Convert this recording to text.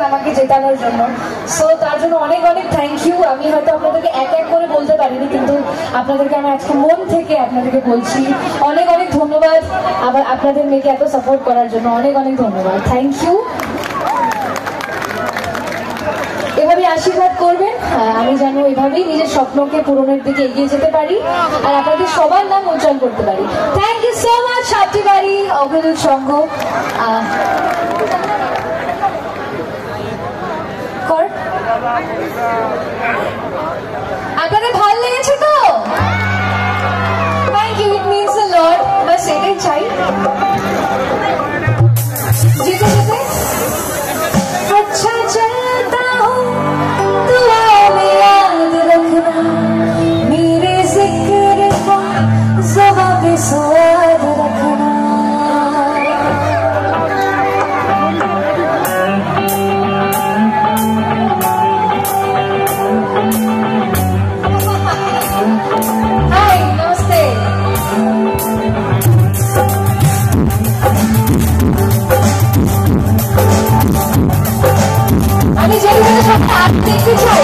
আমাকে জেতানোর জন্য। সো তার জন্য অনেক অনেক থ্যাংক ইউ। আমি হয়তো আপনাদেরকে এক এক করে বলতে পারিনি, কিন্তু আপনাদেরকে আমি আজকে মন থেকে আপনাদেরকে বলছি অনেক অনেক ধন্যবাদ। আবার আপনাদের মেয়েকে এত সাপোর্ট করার জন্য অনেক অনেক ধন্যবাদ, থ্যাংক ইউ। এভাবেই আশীর্বাদ করবেন, আমি যেন এভাবেই নিজের স্বপ্নকে পূরণের দিকে এগিয়ে যেতে পারি আর আপনাদের সবার নাম উজ্জ্বল করতে পারি। Thank you so much Saptibari Agradoot Sangha. আপনাদের ভালো লেগেছে তো? Thank you, it means a lot. বাস এটাই চাই। যেতে যেতে আচ্ছা চলতা হুঁ দুআ में याद रखना मेरे जिक्र का ज़ुबां पे स्वाद रखना। আমি যেগুলো সব দেখতে চাই।